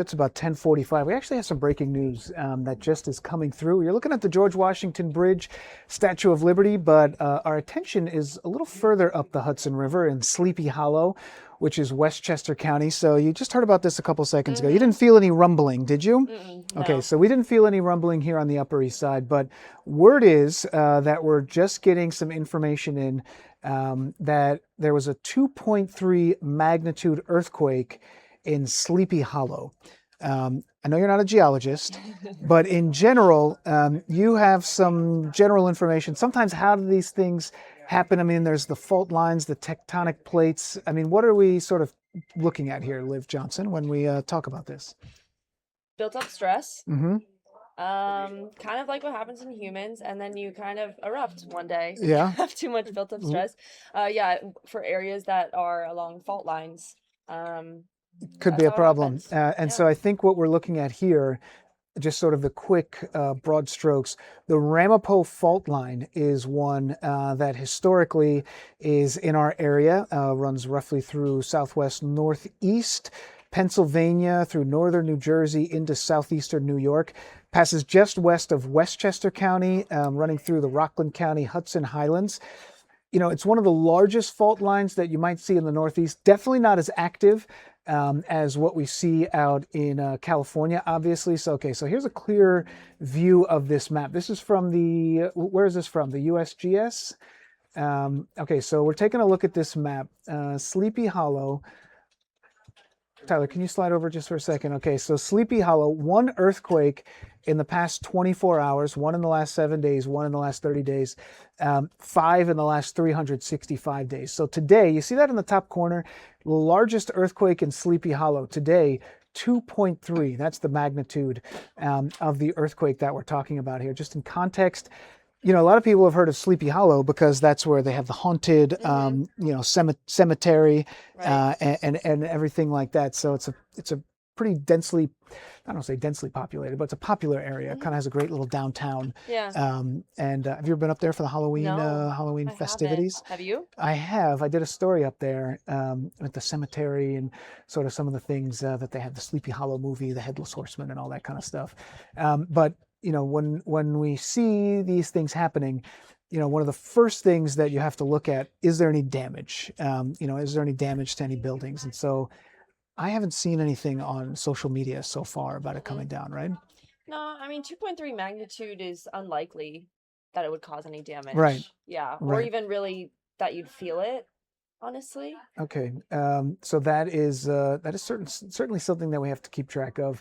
It's about 10:45. We actually have some breaking news that just is coming through. You're looking at the George Washington Bridge, Statue of Liberty, but our attention is a little further up the Hudson River in Sleepy Hollow, which is Westchester County. So you just heard about this a couple seconds ago. You Mm-hmm. didn't feel any rumbling, did you? Okay, No. so we didn't feel any rumbling here on the Upper East Side, but word is that we're just getting some information in that there was a 2.3 magnitude earthquake in Sleepy Hollow. I know you're not a geologist, but in general, you have some general information. Sometimes, how do these things happen? I mean, there's the fault lines, the tectonic plates. I mean, what are we sort of looking at here, Liv Johnson, when we talk about this? Built up stress. Hmm. Kind of like what happens in humans, and then you kind of erupt one day if you Yeah. have too much built up stress. Yeah, for areas that are along fault lines. Could be That's a how it problem. happens. And Yeah. so I think what we're looking at here, just sort of the quick broad strokes, the Ramapo fault line is one that historically is in our area, runs roughly through southwest northeast Pennsylvania, through northern New Jersey into southeastern New York, passes just west of Westchester County, running through the Rockland County Hudson Highlands. It's one of the largest fault lines that you might see in the Northeast. Definitely not as active as what we see out in California, obviously. So, okay, so here's a clear view of this map. This is from where is this from? The USGS? Okay, so we're taking a look at this map. Sleepy Hollow. Tyler, can you slide over just for a second? Okay, so Sleepy Hollow, one earthquake in the past 24 hours, one in the last 7 days, one in the last 30 days, five in the last 365 days. So today, you see that in the top corner, the largest earthquake in Sleepy Hollow today, 2.3. That's the magnitude of the earthquake that we're talking about here. Just in context, a lot of people have heard of Sleepy Hollow because that's where they have the haunted, cemetery, Right. and everything like that. So it's a pretty densely, I don't say densely populated, but it's a popular area. It kind of has a great little downtown. Yeah. And have you ever been up there for the No, Halloween I haven't. festivities? Have you? I have. I did a story up there at the cemetery and sort of some of the things that they had, the Sleepy Hollow movie, the Headless Horseman, and all that kind of stuff. But when we see these things happening, one of the first things that you have to look at, is there any damage? Is there any damage to any buildings? And so I haven't seen anything on social media so far about it Mm-mm. coming down, right? No, I mean 2.3 magnitude is unlikely that it would cause any Right, damage. Yeah, or right. even really that you'd feel it, honestly. Okay, so that is certainly something that we have to keep track of.